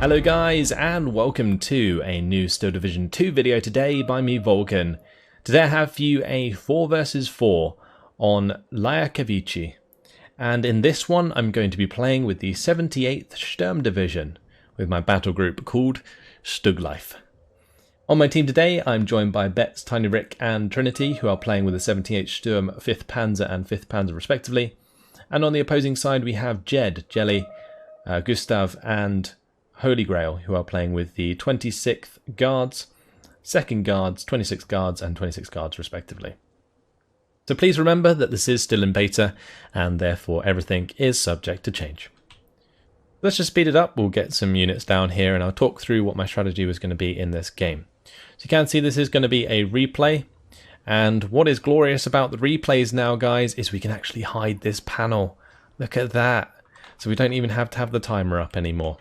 Hello guys, and welcome to a new Steel Division 2 video today by me, Vulcan. Today I have for you a 4 vs 4 on Lyakhavichy, and in this one I'm going to be playing with the 78th Sturm Division with my battle group called STUG. On my team today I'm joined by Betts, Tiny Rick and Trinity, who are playing with the 78th Sturm, 5th Panzer and 5th Panzer respectively, and on the opposing side we have Jed, Jelly, Gustav and Holy Grail, who are playing with the 26th Guards, 2nd Guards, 26th Guards and 26th Guards respectively. So please remember that this is still in beta and therefore everything is subject to change. Let's just speed it up, we'll get some units down here and I'll talk through what my strategy was going to be in this game. So you can see this is going to be a replay, and what is glorious about the replays now, guys, is we can actually hide this panel. Look at that. So we don't even have to have the timer up anymore.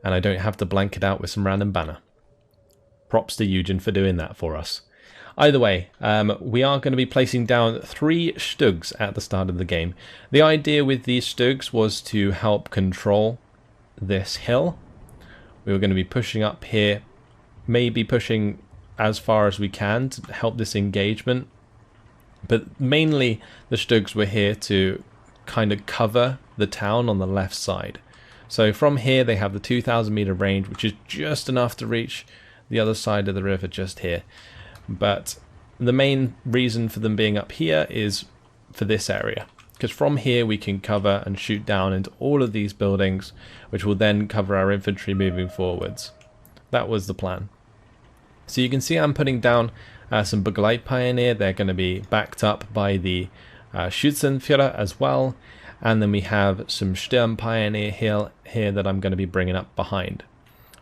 And I don't have to blank it out with some random banner. Props to Eugen for doing that for us. Either way, we are going to be placing down 3 STUGs at the start of the game. The idea with these STUGs was to help control this hill. We were going to be pushing up here, maybe pushing as far as we can to help this engagement. But mainly the STUGs were here to kind of cover the town on the left side. So from here they have the 2,000 meter range, which is just enough to reach the other side of the river just here. But the main reason for them being up here is for this area, because from here we can cover and shoot down into all of these buildings, which will then cover our infantry moving forwards. That was the plan. So you can see I'm putting down some Battlegroup Pioneer. They're going to be backed up by the Schützenführer as well. And then we have some Sturm Pioneer here that I'm going to be bringing up behind.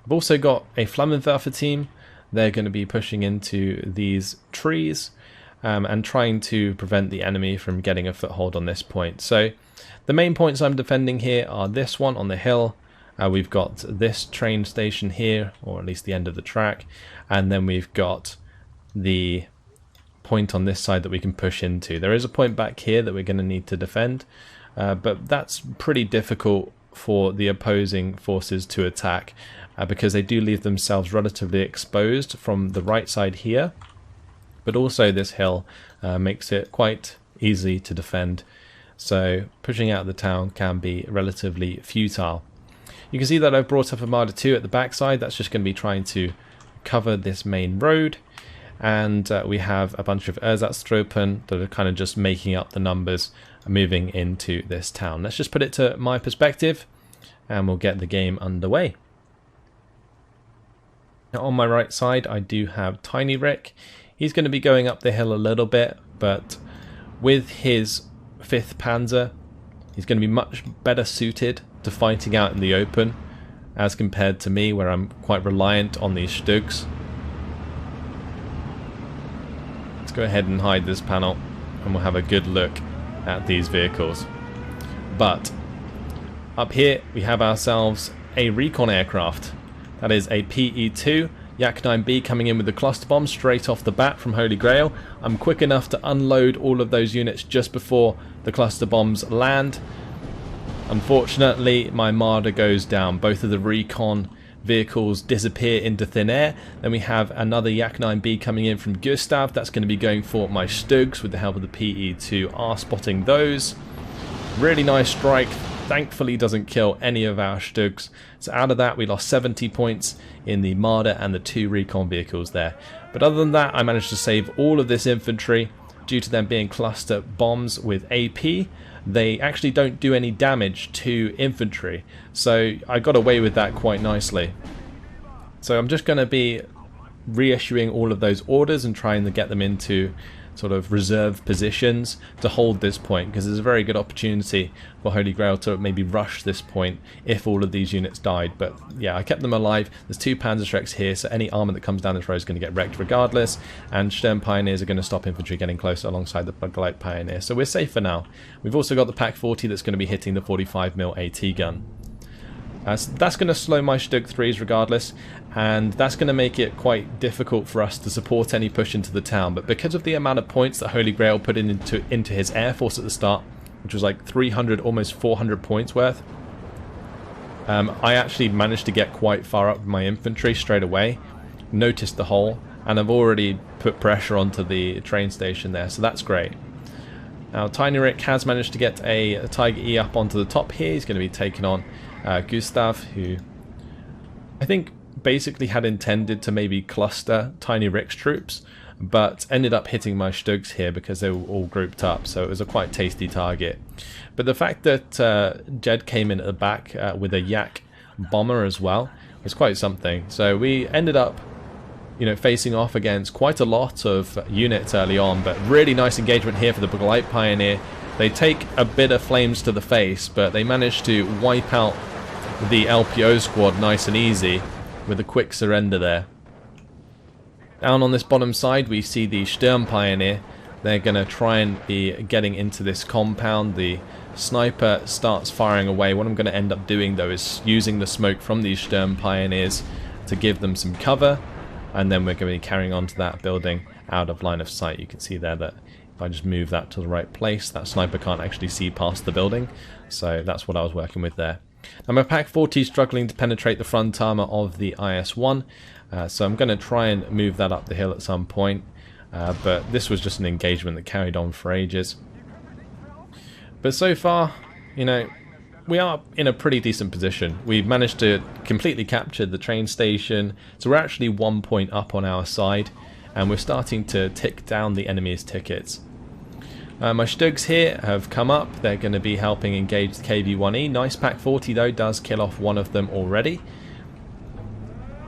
I've also got a Flammenwerfer team. They're going to be pushing into these trees and trying to prevent the enemy from getting a foothold on this point. So the main points I'm defending here are this one on the hill. We've got this train station here, or at least the end of the track. And then we've got the point on this side that we can push into. There is a point back here that we're going to need to defend. But that's pretty difficult for the opposing forces to attack because they do leave themselves relatively exposed from the right side here. But also this hill makes it quite easy to defend. So pushing out of the town can be relatively futile. You can see that I've brought up Armada 2 at the backside. That's just going to be trying to cover this main road. And we have a bunch of Ersatztruppen that are kind of just making up the numbers moving into this town. Let's just put it to my perspective and we'll get the game underway. Now on my right side I do have Tiny Rick. He's going to be going up the hill a little bit, but with his 5th Panzer he's going to be much better suited to fighting out in the open as compared to me, where I'm quite reliant on these STUGs. Let's go ahead and hide this panel and we'll have a good look at these vehicles. But up here we have ourselves a recon aircraft. That is a PE2 Yak-9B coming in with the cluster bomb straight off the bat from Holy Grail. I'm quick enough to unload all of those units just before the cluster bombs land. Unfortunately my Marder goes down. Both of the recon vehicles disappear into thin air. Then we have another Yak-9B coming in from Gustav. That's going to be going for my STUGs with the help of the PE2R, spotting those. Really nice strike. Thankfully doesn't kill any of our STUGs. So out of that we lost 70 points in the Marder and the 2 recon vehicles there. But other than that I managed to save all of this infantry due to them being cluster bombs with AP. They actually don't do any damage to infantry, so I got away with that quite nicely. So I'm just going to be reissuing all of those orders and trying to get them into sort of reserve positions to hold this point, because there's a very good opportunity for Holy Grail to maybe rush this point if all of these units died. But yeah, I kept them alive. There's 2 Panzerschrecks here, so any armor that comes down this road is going to get wrecked regardless, and Sturm Pioneers are going to stop infantry getting closer alongside the Battlegroup Pioneer, so we're safe for now. We've also got the Pak 40 that's going to be hitting the 45mm AT gun. So that's going to slow my STUG 3s regardless, and that's going to make it quite difficult for us to support any push into the town. But because of the amount of points that Holy Grail put into his air force at the start, which was like 300, almost 400 points worth, I actually managed to get quite far up with my infantry straight away, noticed the hole, and I've already put pressure onto the train station there, so that's great. Now Tiny Rick has managed to get a Tiger E up onto the top here. He's going to be taking on Gustav, who I think basically had intended to maybe cluster Tiny Rick's troops, but ended up hitting my Stugs here because they were all grouped up, so it was a quite tasty target. But the fact that Jed came in at the back with a Yak bomber as well was quite something. So we ended up, you know, facing off against quite a lot of units early on, but really nice engagement here for the Battlegroup Pioneer. They take a bit of flames to the face, but they managed to wipe out the LPO squad nice and easy with a quick surrender there. Down on this bottom side we see the Sturm Pioneer. They're going to try and be getting into this compound. The sniper starts firing away. What I'm going to end up doing though is using the smoke from these Sturm Pioneers to give them some cover, and then we're going to be carrying on to that building out of line of sight. You can see there that if I just move that to the right place, that sniper can't actually see past the building, so that's what I was working with there. Now my Pak 40 is struggling to penetrate the front armor of the IS-1, so I'm going to try and move that up the hill at some point, but this was just an engagement that carried on for ages. But so far, you know, we are in a pretty decent position. We've managed to completely capture the train station, so we're actually 1 point up on our side, and we're starting to tick down the enemy's tickets. My Stugs here have come up. They're going to be helping engage the KV-1E. Nice Pak 40 though, does kill off one of them already.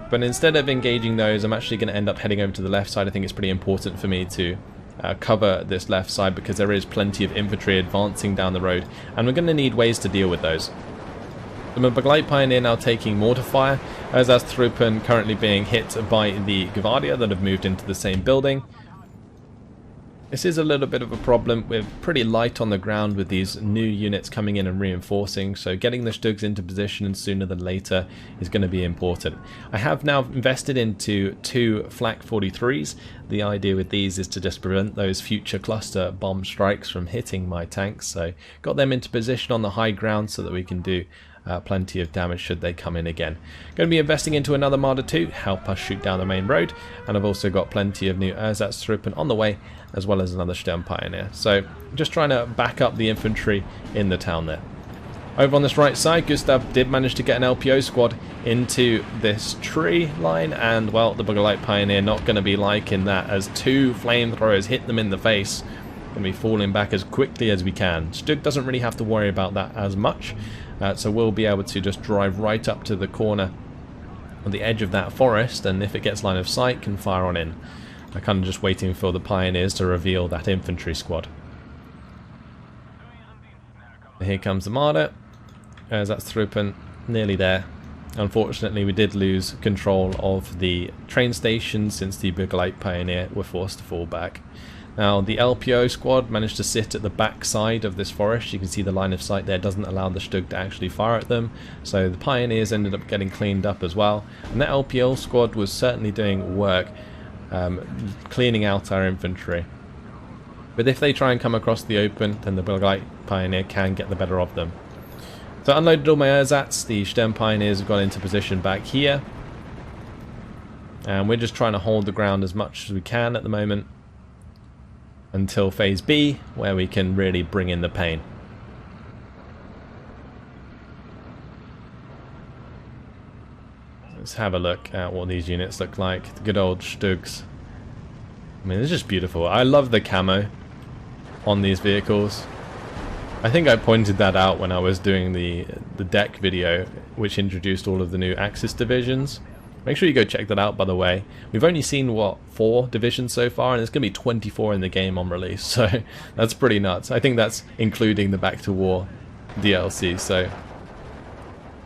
But instead of engaging those, I'm actually going to end up heading over to the left side. I think it's pretty important for me to cover this left side because there is plenty of infantry advancing down the road, and we're going to need ways to deal with those. The Battlegroup Pioneer now taking mortar fire, as Sturm currently being hit by the Gvardia that have moved into the same building. This is a little bit of a problem. We're pretty light on the ground with these new units coming in and reinforcing, so getting the Stugs into position sooner than later is going to be important. I have now invested into 2 Flak 43s. The idea with these is to just prevent those future cluster bomb strikes from hitting my tanks, so got them into position on the high ground so that we can do plenty of damage should they come in again. Going to be investing into another Marder 2, help us shoot down the main road, and I've also got plenty of new Ersatztruppen on the way, as well as another Sturm Pioneer. So just trying to back up the infantry in the town there. Over on this right side, Gustav did manage to get an LPO squad into this tree line, and well, the Battlegroup Pioneer not going to be liking that, as 2 flamethrowers hit them in the face. Going to be falling back as quickly as we can. Stug doesn't really have to worry about that as much, so we'll be able to just drive right up to the corner on the edge of that forest, and if it gets line of sight, can fire on in. I'm kind of just waiting for the Pioneers to reveal that infantry squad. Here comes the Marder. That's Sturm, nearly there. Unfortunately, we did lose control of the train station since the Battlegroup Pioneer were forced to fall back. Now, the LPO squad managed to sit at the back side of this forest. You can see the line of sight there doesn't allow the Stug to actually fire at them. So the Pioneers ended up getting cleaned up as well. And that LPO squad was certainly doing work cleaning out our infantry. But if they try and come across the open, then the Battlegroup Pioneer can get the better of them. So I unloaded all my ersatz. The Sturm Pioneers have gone into position back here. And we're just trying to hold the ground as much as we can at the moment, until phase B, where we can really bring in the pain. Let's have a look at what these units look like. The good old Stugs. I mean, it's just beautiful. I love the camo on these vehicles. I think I pointed that out when I was doing the deck video, which introduced all of the new Axis divisions. Make sure you go check that out, by the way. We've only seen, what, 4 divisions so far, and there's going to be 24 in the game on release, so that's pretty nuts. I think that's including the Back to War DLC, so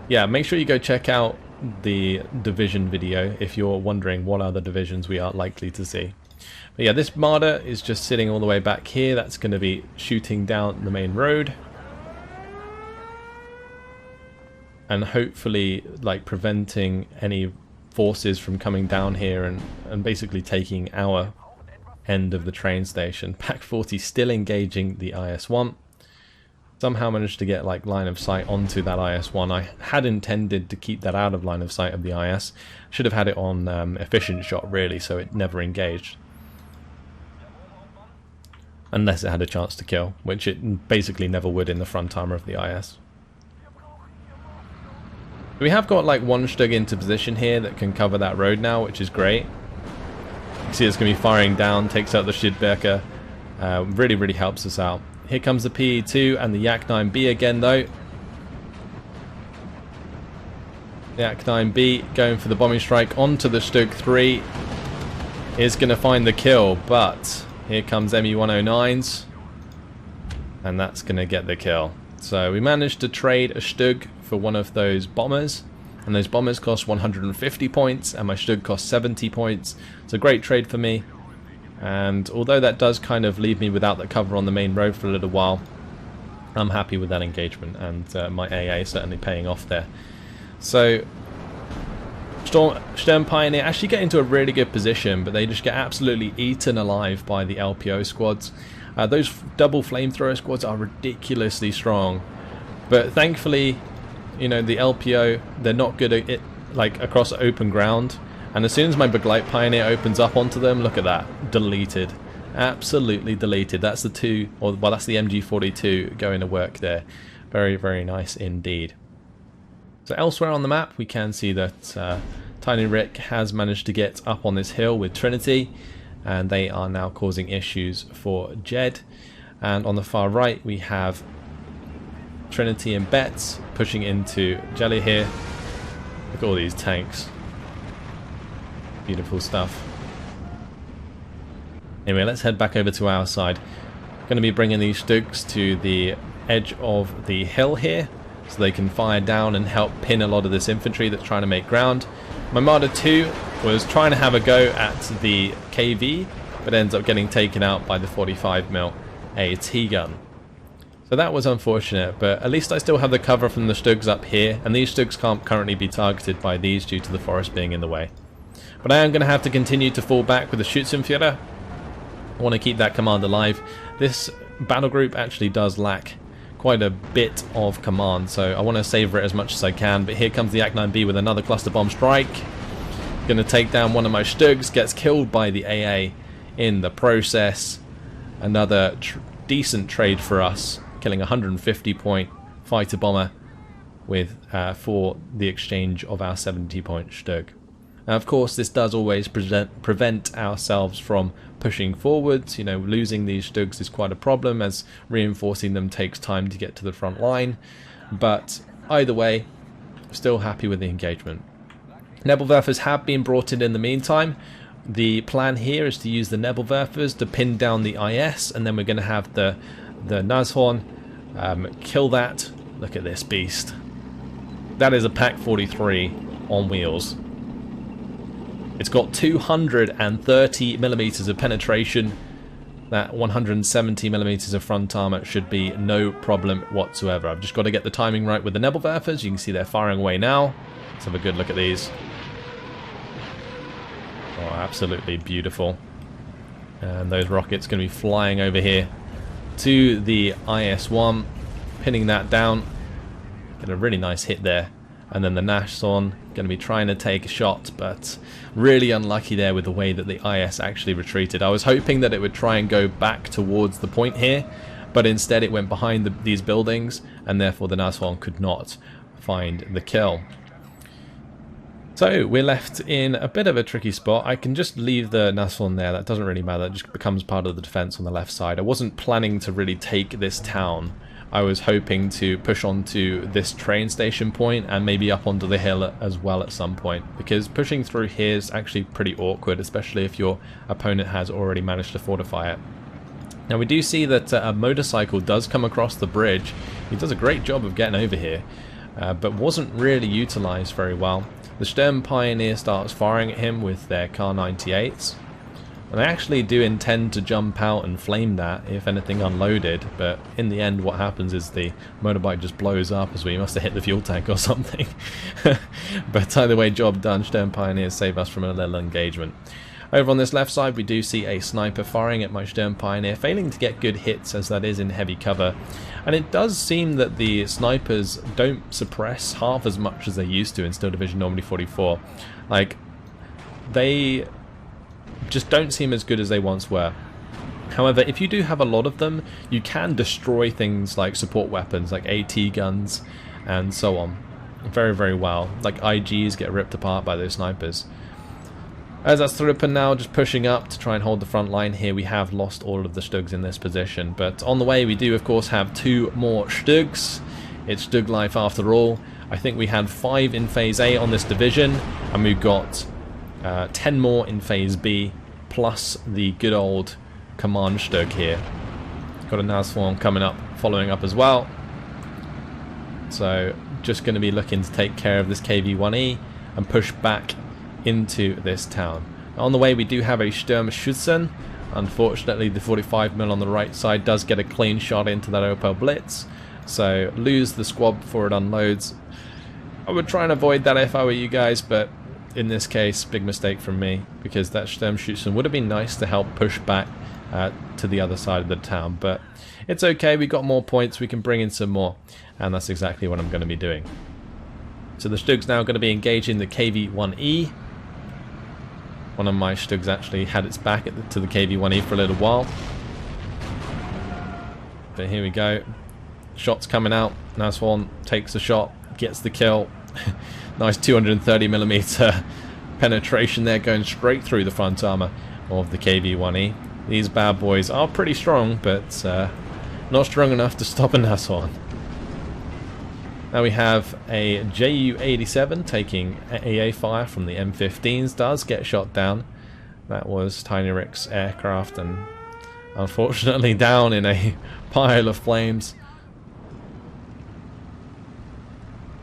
yeah, make sure you go check out the division video if you're wondering what other divisions we are likely to see. But yeah, this Marder is just sitting all the way back here. That's going to be shooting down the main road, and hopefully like preventing any forces from coming down here and basically taking our end of the train station. Pak 40 still engaging the IS-1. Somehow managed to get like line of sight onto that IS-1. I had intended to keep that out of line of sight of the IS. Should have had it on efficient shot really, so it never engaged. Unless it had a chance to kill, which it basically never would in the front armor of the IS. We have got like one STUG into position here that can cover that road now, which is great. You see it's going to be firing down, takes out the Schildwerker. Really helps us out. Here comes the PE2 and the Yak-9B again though. Yak-9B going for the bombing strike onto the STUG 3. Is going to find the kill, but here comes ME-109s. And that's going to get the kill. So we managed to trade a STUG for one of those bombers. And those bombers cost 150 points and my STUG cost 70 points. It's a great trade for me. And although that does kind of leave me without the cover on the main road for a little while, I'm happy with that engagement, and my AA certainly paying off there. So Sturm Pioneer actually get into a really good position, but they just get absolutely eaten alive by the LPO squads. Those double flamethrower squads are ridiculously strong, but thankfully, you know, the LPO, they're not good at it like across open ground. And as soon as my Battlegroup Pioneer opens up onto them, look at that, deleted, absolutely deleted. That's the that's the MG42 going to work there. Very nice indeed. So elsewhere on the map, we can see that Tiny Rick has managed to get up on this hill with Trinity, and they are now causing issues for Jed. And on the far right, we have Trinity and Betts pushing into Jelly here. Look at all these tanks. Beautiful stuff. Anyway, let's head back over to our side. Going to be bringing these STUGs to the edge of the hill here, so they can fire down and help pin a lot of this infantry that's trying to make ground. My Marder 2 was trying to have a go at the KV, but ends up getting taken out by the 45mm AT gun. So that was unfortunate, but at least I still have the cover from the STUGs up here, and these STUGs can't currently be targeted by these due to the forest being in the way. But I am going to have to continue to fall back with the Schützenführer. I want to keep that command alive. This battle group actually does lack quite a bit of command, so I want to savor it as much as I can. But here comes the Yak-9B with another cluster bomb strike. Going to take down one of my STUGs, gets killed by the AA in the process. Another decent trade for us, killing a 150-point fighter bomber with for the exchange of our 70-point STUG. Now, of course, this does always prevent ourselves from pushing forwards. You know, losing these STUGs is quite a problem, as reinforcing them takes time to get to the front line. But either way, still happy with the engagement. Nebelwerfers have been brought in the meantime. The plan here is to use the Nebelwerfers to pin down the IS, and then we're going to have the Nashorn kill that. Look at this beast. That is a Pak 43 on wheels. It's got 230mm of penetration. That 170mm of front armor should be no problem whatsoever. I've just got to get the timing right with the Nebelwerfers. You can see they're firing away now. Let's have a good look at these. Oh, absolutely beautiful. And those rockets going to be flying over here to the IS-1, pinning that down. Get a really nice hit there. And then the Nashorn going to be trying to take a shot, but really unlucky there with the way that the IS actually retreated. I was hoping that it would try and go back towards the point here, but instead it went behind these buildings, and therefore the Nashorn could not find the kill. So we're left in a bit of a tricky spot. I can just leave the Nashorn there, that doesn't really matter, it just becomes part of the defense on the left side. I wasn't planning to really take this town. I was hoping to push onto this train station point and maybe up onto the hill as well at some point, because pushing through here is actually pretty awkward, especially if your opponent has already managed to fortify it. Now we do see that a motorcycle does come across the bridge. He does a great job of getting over here, but wasn't really utilized very well. The Sturm Pioneer starts firing at him with their Kar 98s. And I actually do intend to jump out and flame that, if anything unloaded, but in the end what happens is the motorbike just blows up, as we must have hit the fuel tank or something. But either way, job done. Sturm Pioneers save us from a little engagement. Over on this left side we do see a sniper firing at my Sturm Pioneer, failing to get good hits as that is in heavy cover. And it does seem that the snipers don't suppress half as much as they used to in Steel Division Normandy 44. Like, they just don't seem as good as they once were. However, if you do have a lot of them, you can destroy things like support weapons, like AT guns, and so on. Very, very well. Like IGs get ripped apart by those snipers. As that's Sturm now just pushing up to try and hold the front line here. We have lost all of the Stugs in this position, but on the way we do of course have 2 more Stugs. It's Stug life after all. I think we had 5 in Phase A on this division, and we've got 10 more in Phase B, plus the good old Command Stug here. Got a Nazform coming up, following up as well. So just going to be looking to take care of this KV-1E and push back into this town. On the way we do have a Sturmschützen. Unfortunately the 45mm on the right side does get a clean shot into that Opel Blitz, so lose the squad before it unloads. I would try and avoid that if I were you guys, but in this case big mistake from me, because that Sturmschützen would have been nice to help push back to the other side of the town, but it's okay, we got more points, we can bring in some more, and that's exactly what I'm going to be doing. So the Stug's now going to be engaging the KV-1E. One of my Stugs actually had its back to the KV-1E for a little while. But here we go. Shots coming out. Nazform takes a shot, gets the kill. Nice 230mm penetration there, going straight through the front armor of the KV-1E. These bad boys are pretty strong, but not strong enough to stop a Nazform. Now we have a Ju-87 taking AA fire from the M15s, does get shot down. That was Tiny Rick's aircraft, and unfortunately down in a pile of flames.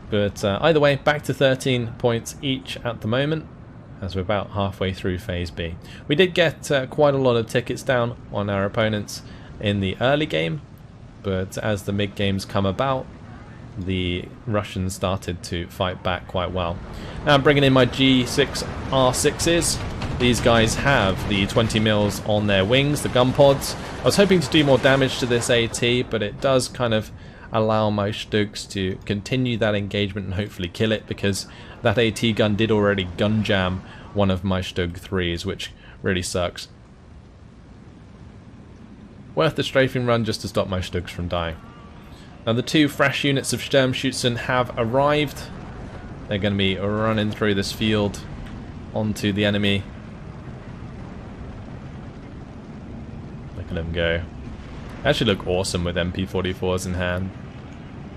But either way, back to 13 points each at the moment, as we're about halfway through Phase B. We did get quite a lot of tickets down on our opponents in the early game, but as the mid-games come about, the Russians started to fight back quite well. Now I'm bringing in my G6R6s. These guys have the 20 mils on their wings, the gun pods. I was hoping to do more damage to this AT, but it does kind of allow my Stugs to continue that engagement and hopefully kill it, because that AT gun did already gun jam one of my Stug 3s, which really sucks. Worth the strafing run just to stop my Stugs from dying. Now the 2 fresh units of Sturmschützen have arrived. They're going to be running through this field onto the enemy. Look at them go. They actually look awesome with MP44s in hand.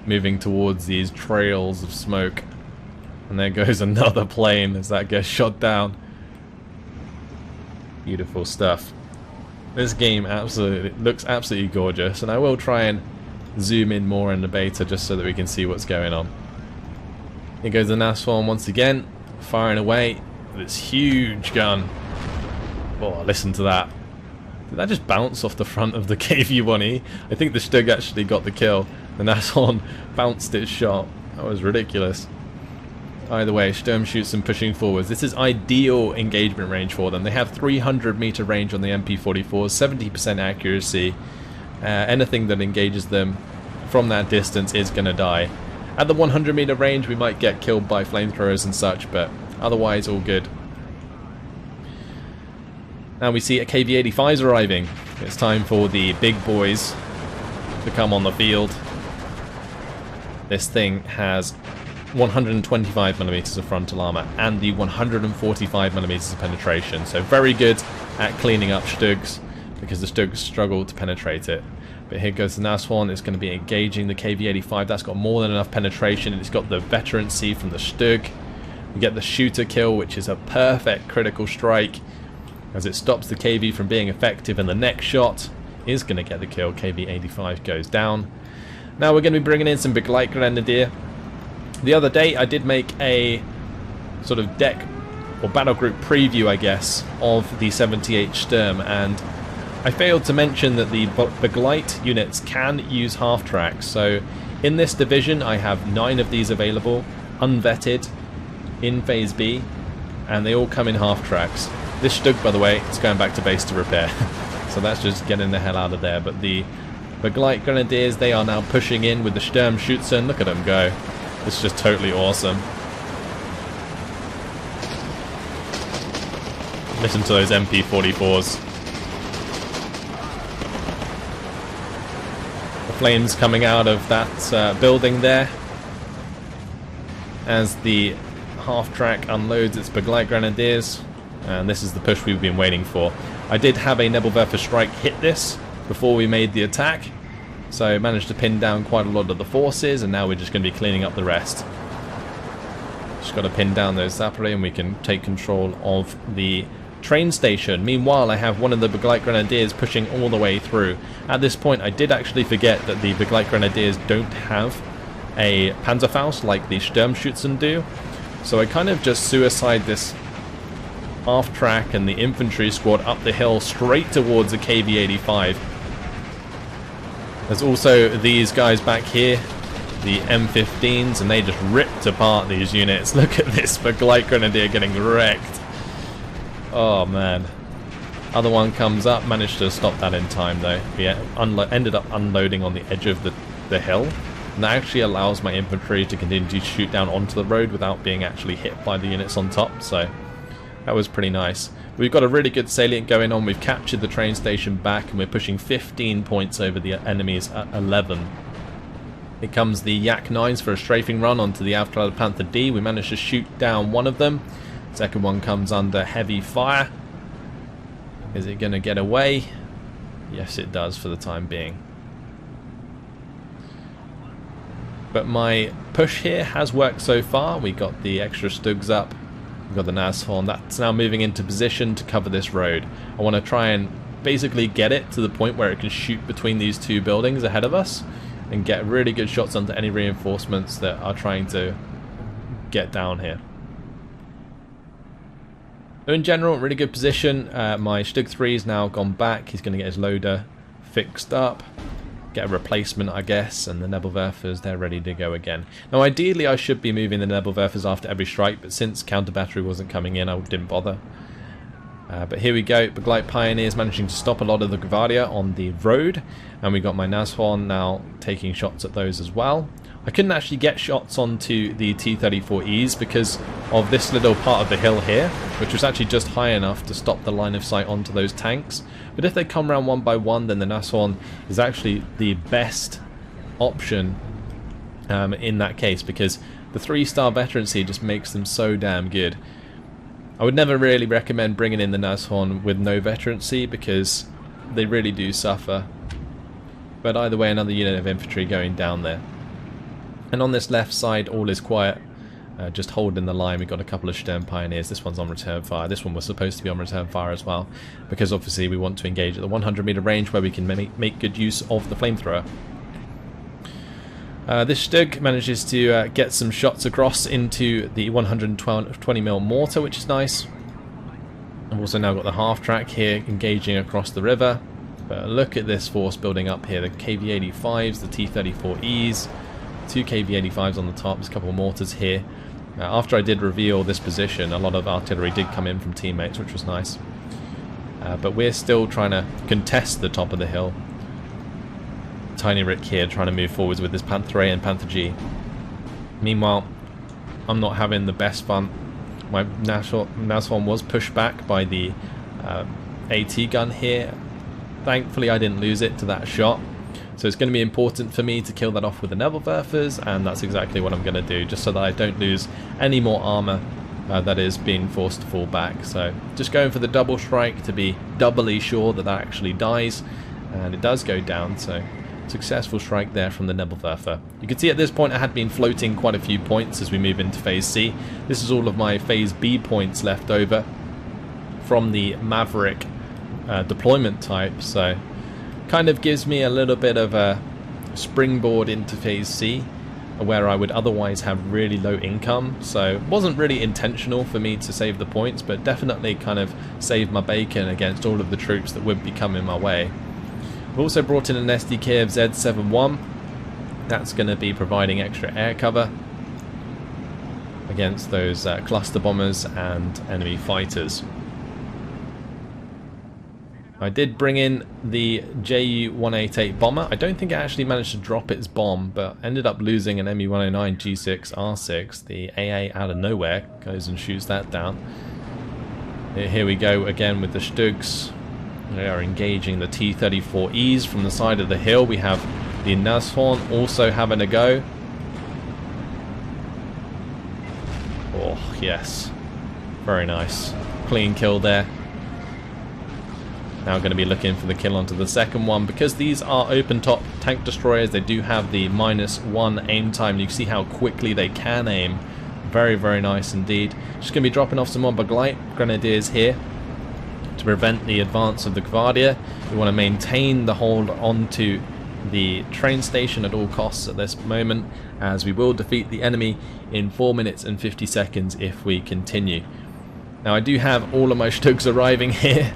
Moving towards these trails of smoke. And there goes another plane as that gets shot down. Beautiful stuff. This game looks absolutely gorgeous, and I will try and zoom in more in the beta just so that we can see what's going on. Here goes the Nazform once again, firing away with its huge gun. Oh, listen to that. Did that just bounce off the front of the KV-1E? I think the Stug actually got the kill. The Nazform bounced its shot. That was ridiculous. Either way, Sturmschützen pushing forwards. This is ideal engagement range for them. They have 300 meter range on the MP44, 70% accuracy. Anything that engages them from that distance is going to die. At the 100 meter range we might get killed by flamethrowers and such, but otherwise all good. Now we see a KV-85s arriving. It's time for the big boys to come on the field. This thing has 125mm of frontal armor and the 145mm of penetration, so very good at cleaning up Stugs, because the Stugs struggle to penetrate it. But here goes the Nazform. It's going to be engaging the KV-85. That's got more than enough penetration. It's got the veterancy from the Stug. We get the shooter kill, which is a perfect critical strike, as it stops the KV from being effective, and the next shot is going to get the kill. KV-85 goes down. Now we're going to be bringing in some Begleitgrenadier. The other day I did make a sort of deck or battle group preview, I guess, of the 78 Sturm, and I failed to mention that the Begleit units can use half-tracks. So in this division I have 9 of these available, unvetted, in Phase B, and they all come in half-tracks. This STUG, by the way, is going back to base to repair. So that's just getting the hell out of there. But the Battlegroup Grenadiers, they are now pushing in with the Sturm Schützen. Look at them go. It's just totally awesome. Listen to those MP44s. The flames coming out of that building there as the half-track unloads its Battlegroup Grenadiers. And this is the push we've been waiting for. I did have a Nebelwerfer strike hit this before we made the attack, so managed to pin down quite a lot of the forces, and now we're just going to be cleaning up the rest. Just got to pin down those Zaporé and we can take control of the train station. Meanwhile, I have one of the Battlegroup Grenadiers pushing all the way through. At this point, I did actually forget that the Battlegroup Grenadiers don't have a Panzerfaust like the Sturmschützen do, so I kind of just suicide this half track and the infantry squad up the hill straight towards the KV-85. There's also these guys back here, the M15s, and they just ripped apart these units. Look at this Battlegroup Grenadier getting wrecked. Oh man. Other one comes up, managed to stop that in time though. We ended up unloading on the edge of the hill, and that actually allows my infantry to continue to shoot down onto the road without being actually hit by the units on top, so that was pretty nice. We've got a really good salient going on. We've captured the train station back and we're pushing 15 points over the enemy's 11. Here comes the Yak 9s for a strafing run onto the Avklar Panther D. We managed to shoot down one of them. Second one comes under heavy fire. Is it going to get away? Yes, it does for the time being. But my push here has worked so far. We got the extra Stugs up. We've got the Nashorn. That's now moving into position to cover this road. I want to try and basically get it to the point where it can shoot between these two buildings ahead of us and get really good shots onto any reinforcements that are trying to get down here. So in general, really good position. My STUG 3 is now gone back. He's going to get his loader fixed up, get a replacement, I guess, and the Nebelwerfers, they're ready to go again. Now ideally I should be moving the Nebelwerfers after every strike, but since counter battery wasn't coming in, I didn't bother. But here we go, Battlegroup Pioneers managing to stop a lot of the Gvardia on the road, and we got my Nashorn now taking shots at those as well. I couldn't actually get shots onto the T-34Es because of this little part of the hill here, which was actually just high enough to stop the line of sight onto those tanks. But if they come around one by one, then the Nashorn is actually the best option in that case, because the 3-star veterancy just makes them so damn good. I would never really recommend bringing in the Nashorn with no veterancy because they really do suffer. But either way, another unit of infantry going down there. And on this left side, all is quiet. Just holding the line. We've got a couple of Sturm Pioneers. This one's on return fire. This one was supposed to be on return fire as well, because obviously we want to engage at the 100-meter range where we can make good use of the flamethrower. This STUG manages to get some shots across into the 120mm mortar, which is nice. I've also now got the half-track here engaging across the river. But look at this force building up here. The KV-85s, the T-34Es, 2 KV-85s on the top, there's a couple of mortars here. After I did reveal this position, a lot of artillery did come in from teammates, which was nice. But we're still trying to contest the top of the hill. Tiny Rick here trying to move forwards with this Panther A and Panther G. Meanwhile, I'm not having the best fun. My Nashorn was pushed back by the AT gun here. Thankfully I didn't lose it to that shot. So it's going to be important for me to kill that off with the Nebelwerfers, and that's exactly what I'm going to do, just so that I don't lose any more armor that is being forced to fall back. So just going for the double strike to be doubly sure that that actually dies, and it does go down, so successful strike there from the Nebelwerfer. You can see at this point I had been floating quite a few points as we move into Phase C. This is all of my Phase B points left over from the Maverick deployment type, so kind of gives me a little bit of a springboard into Phase C, where I would otherwise have really low income. So it wasn't really intentional for me to save the points, but definitely kind of saved my bacon against all of the troops that would be coming my way. I've also brought in an SDK Z71. That's going to be providing extra air cover against those cluster bombers and enemy fighters. I did bring in the Ju-188 bomber. I don't think I actually managed to drop its bomb, but ended up losing an Me-109 G6R6. The AA out of nowhere goes and shoots that down. Here we go again with the STUGs. They are engaging the T-34Es from the side of the hill. We have the Nashorn also having a go. Oh, yes. Very nice. Clean kill there. Now going to be looking for the kill onto the second one. Because these are open top tank destroyers, they do have the -1 aim time. You can see how quickly they can aim. Very, very nice indeed. Just going to be dropping off some more Battlegroup Grenadiers here to prevent the advance of the Gvardia. We want to maintain the hold onto the train station at all costs at this moment, as we will defeat the enemy in 4 minutes and 50 seconds if we continue. Now I do have all of my STUGs arriving here.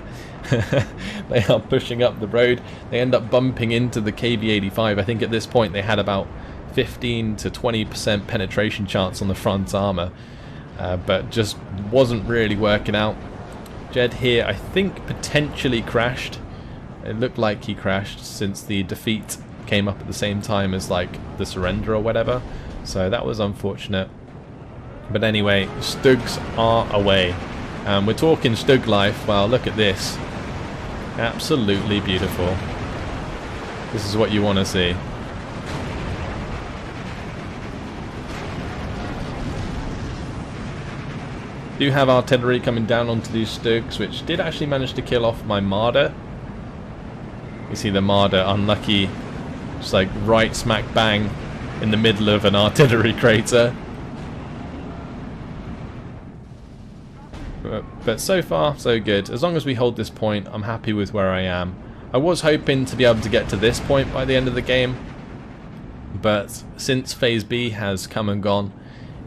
They are pushing up the road. They end up bumping into the KV-85. I think at this point they had about 15 to 20% penetration chance on the front armor, but just wasn't really working out. Jed here I think potentially crashed. It looked like he crashed since the defeat came up at the same time as like the surrender or whatever, so that was unfortunate. But anyway, STUGs are away. We're talking STUG life. Well, look at this. Absolutely beautiful. This is what you want to see. Do have artillery coming down onto these STUGs, which did actually manage to kill off my Marder. You see the Marder, unlucky, just like right smack bang in the middle of an artillery crater. But so far, so good. As long as we hold this point, I'm happy with where I am. I was hoping to be able to get to this point by the end of the game, but since Phase B has come and gone,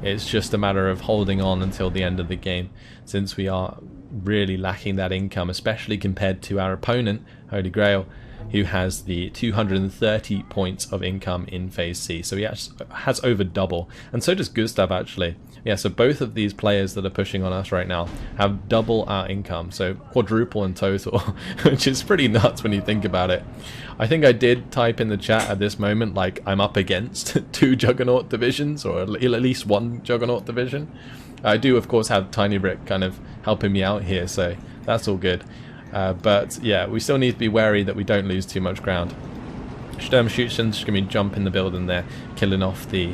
it's just a matter of holding on until the end of the game, since we are really lacking that income, especially compared to our opponent, Holy Grail, who has the 230 points of income in Phase C. So he has over double, and so does Gustav actually. Yeah, so both of these players that are pushing on us right now have double our income, so quadruple in total, which is pretty nuts when you think about it. I think I did type in the chat at this moment like I'm up against 2 Juggernaut divisions, or at least 1 Juggernaut division. I do of course have Tiny Rick kind of helping me out here, so that's all good. But yeah, we still need to be wary that we don't lose too much ground. Sturm shoots and just going to be jumping the building there, killing off the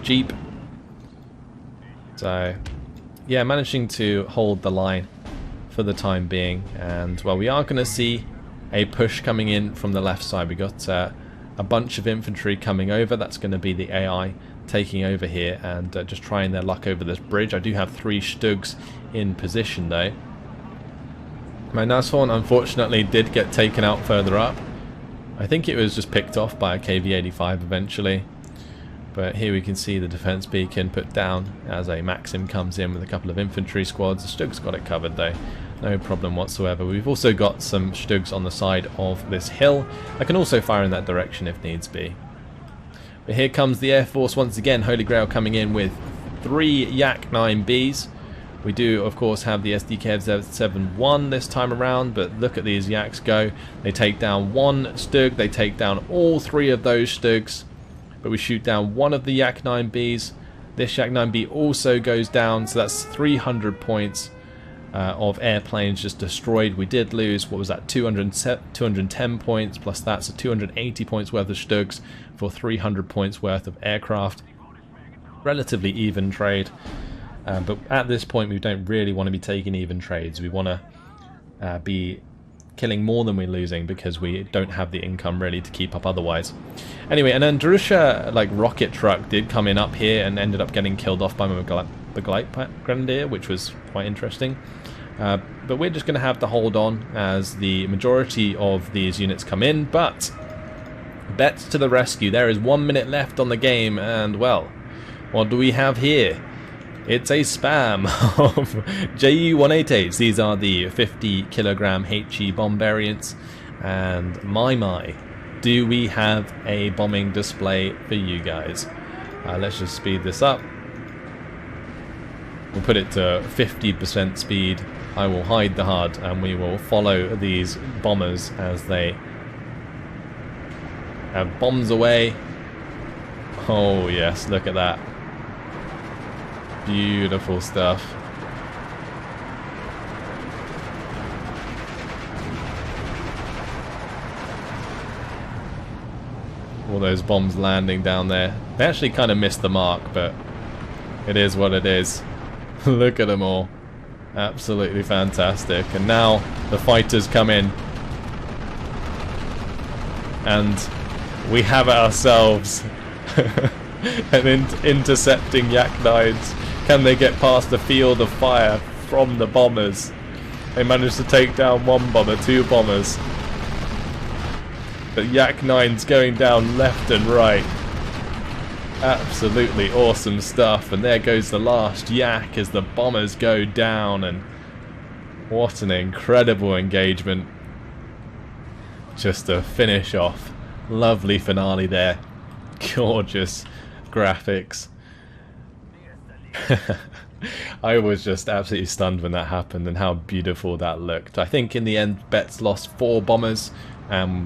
Jeep. So yeah, managing to hold the line for the time being. And well, we are going to see a push coming in from the left side. We got a bunch of infantry coming over. That's going to be the AI taking over here and just trying their luck over this bridge. I do have 3 STUGs in position though. My Nashorn unfortunately did get taken out further up. I think it was just picked off by a KV-85 eventually. But here we can see the defense beacon put down as a Maxim comes in with a couple of infantry squads. The STUG's got it covered though, no problem whatsoever. We've also got some STUGs on the side of this hill. I can also fire in that direction if needs be. But here comes the Air Force once again. Holy Grail coming in with 3 Yak-9Bs. We do of course have the SDK-7-1 this time around, but look at these Yaks go. They take down 1 STUG, they take down all 3 of those STUGs. But we shoot down 1 of the Yak-9Bs. This Yak-9B also goes down, so that's 300 points of airplanes just destroyed. We did lose, what was that, 210 points, plus that's a 280 points worth of STUGs for 300 points worth of aircraft. Relatively even trade, but at this point we don't really want to be taking even trades. We want to be killing more than we're losing because we don't have the income really to keep up otherwise. Anyway, an Andrusha like rocket truck did come in up here and ended up getting killed off by my Battlegroup Grenadier, which was quite interesting. But we're just going to have to hold on as the majority of these units come in. But Bets to the rescue. There is 1 minute left on the game, and well, what do we have here? It's a spam of Ju-188s. These are the 50 kilogram HE bomb variants, and my, do we have a bombing display for you guys. Let's just speed this up. We'll put it to 50% speed I will hide the HUD and we will follow these bombers as they have bombs away. Oh yes, look at that. Beautiful stuff. All those bombs landing down there. They actually kind of missed the mark, but it is what it is. Look at them all. Absolutely fantastic. And now the fighters come in. And we have ourselves an intercepting Yak-9s. Can they get past the field of fire from the bombers? They managed to take down one bomber, two bombers. But Yak-9's going down left and right. Absolutely awesome stuff. And there goes the last Yak as the bombers go down. And what an incredible engagement. Just to finish off. Lovely finale there. Gorgeous graphics. I was just absolutely stunned when that happened and how beautiful that looked. I think in the end Betts lost 4 bombers.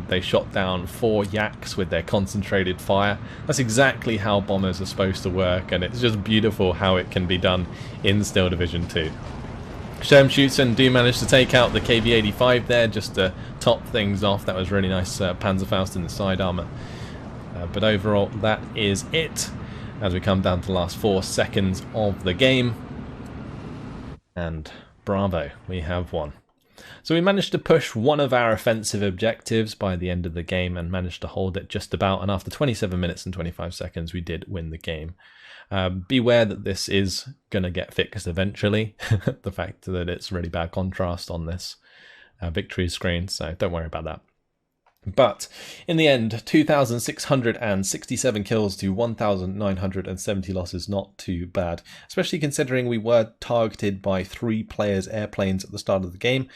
They shot down 4 Yaks with their concentrated fire. That's exactly how bombers are supposed to work, and it's just beautiful how it can be done in Steel Division 2. Sturm do manage to take out the KV-85 there, just to top things off. That was really nice Panzerfaust in the side armour. But overall, that is it, as we come down to the last 4 seconds of the game. And bravo, we have won. So we managed to push one of our offensive objectives by the end of the game and managed to hold it just about, and after 27 minutes and 25 seconds we did win the game. Beware that this is going to get fixed eventually, the fact that it's really bad contrast on this victory screen, so don't worry about that. But in the end, 2,667 kills to 1,970 losses, not too bad, especially considering we were targeted by 3 players' airplanes at the start of the game,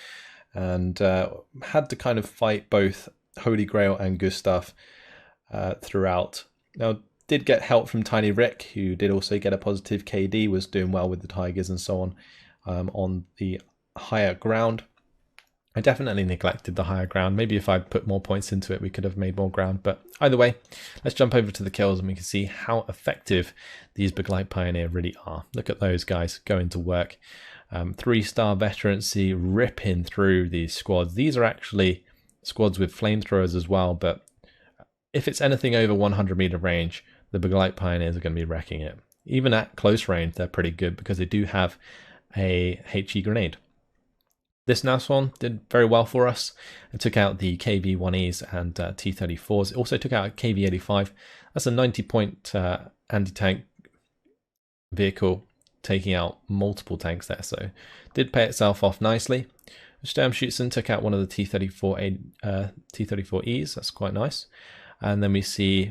and had to kind of fight both Holy Grail and Gustav throughout. Now, did get help from Tiny Rick, who did also get a positive KD, was doing well with the Tigers and so on the higher ground. I definitely neglected the higher ground. Maybe if I'd put more points into it, we could have made more ground. But either way, let's jump over to the kills and we can see how effective these Battlegroup Pioneer really are. Look at those guys going to work. 3-star veterancy ripping through these squads. These are actually squads with flamethrowers as well, but if it's anything over 100 meter range, the Battlegroup Pioneers are going to be wrecking it. Even at close range, they're pretty good because they do have a HE grenade. This last one did very well for us. It took out the KV-1Es and T-34s. It also took out a KV-85. That's a 90-point anti-tank vehicle, taking out multiple tanks there. So did pay itself off nicely. Sturm took out one of the T-34Es. That's quite nice. And then we see,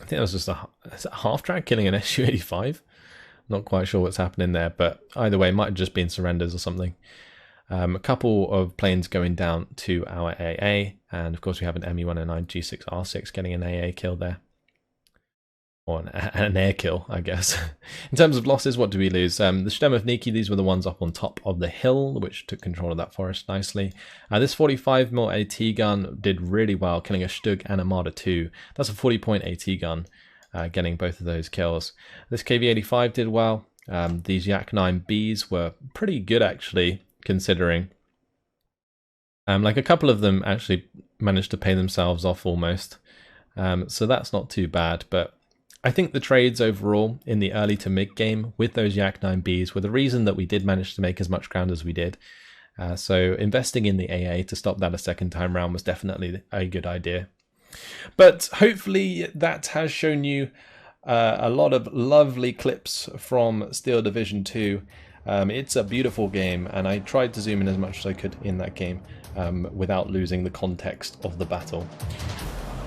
I think that was just a half-track killing an SU-85. Not quite sure what's happening there, but either way, it might have just been surrenders or something. A couple of planes going down to our AA, and of course we have an ME-109 G6R6 getting an AA kill there. Or an air kill, I guess. In terms of losses, what do we lose? The STUG, these were the ones up on top of the hill, which took control of that forest nicely. This 45mm AT gun did really well, killing a STUG and a Marder 2. That's a 40-point AT gun, getting both of those kills. This KV-85 did well. These Yak-9Bs were pretty good, actually, considering. Like a couple of them actually managed to pay themselves off almost. So that's not too bad, but I think the trades overall in the early to mid game with those Yak-9Bs were the reason that we did manage to make as much ground as we did. So investing in the AA to stop that a second time round was definitely a good idea. But hopefully that has shown you a lot of lovely clips from Steel Division 2. It's a beautiful game, and I tried to zoom in as much as I could in that game without losing the context of the battle.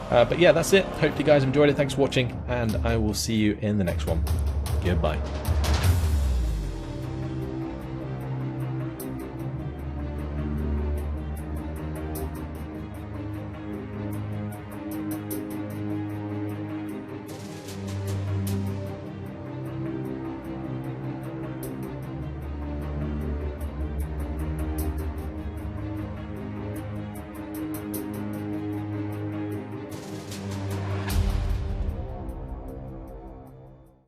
But yeah, that's it. Hope you guys enjoyed it. Thanks for watching, and I will see you in the next one. Goodbye.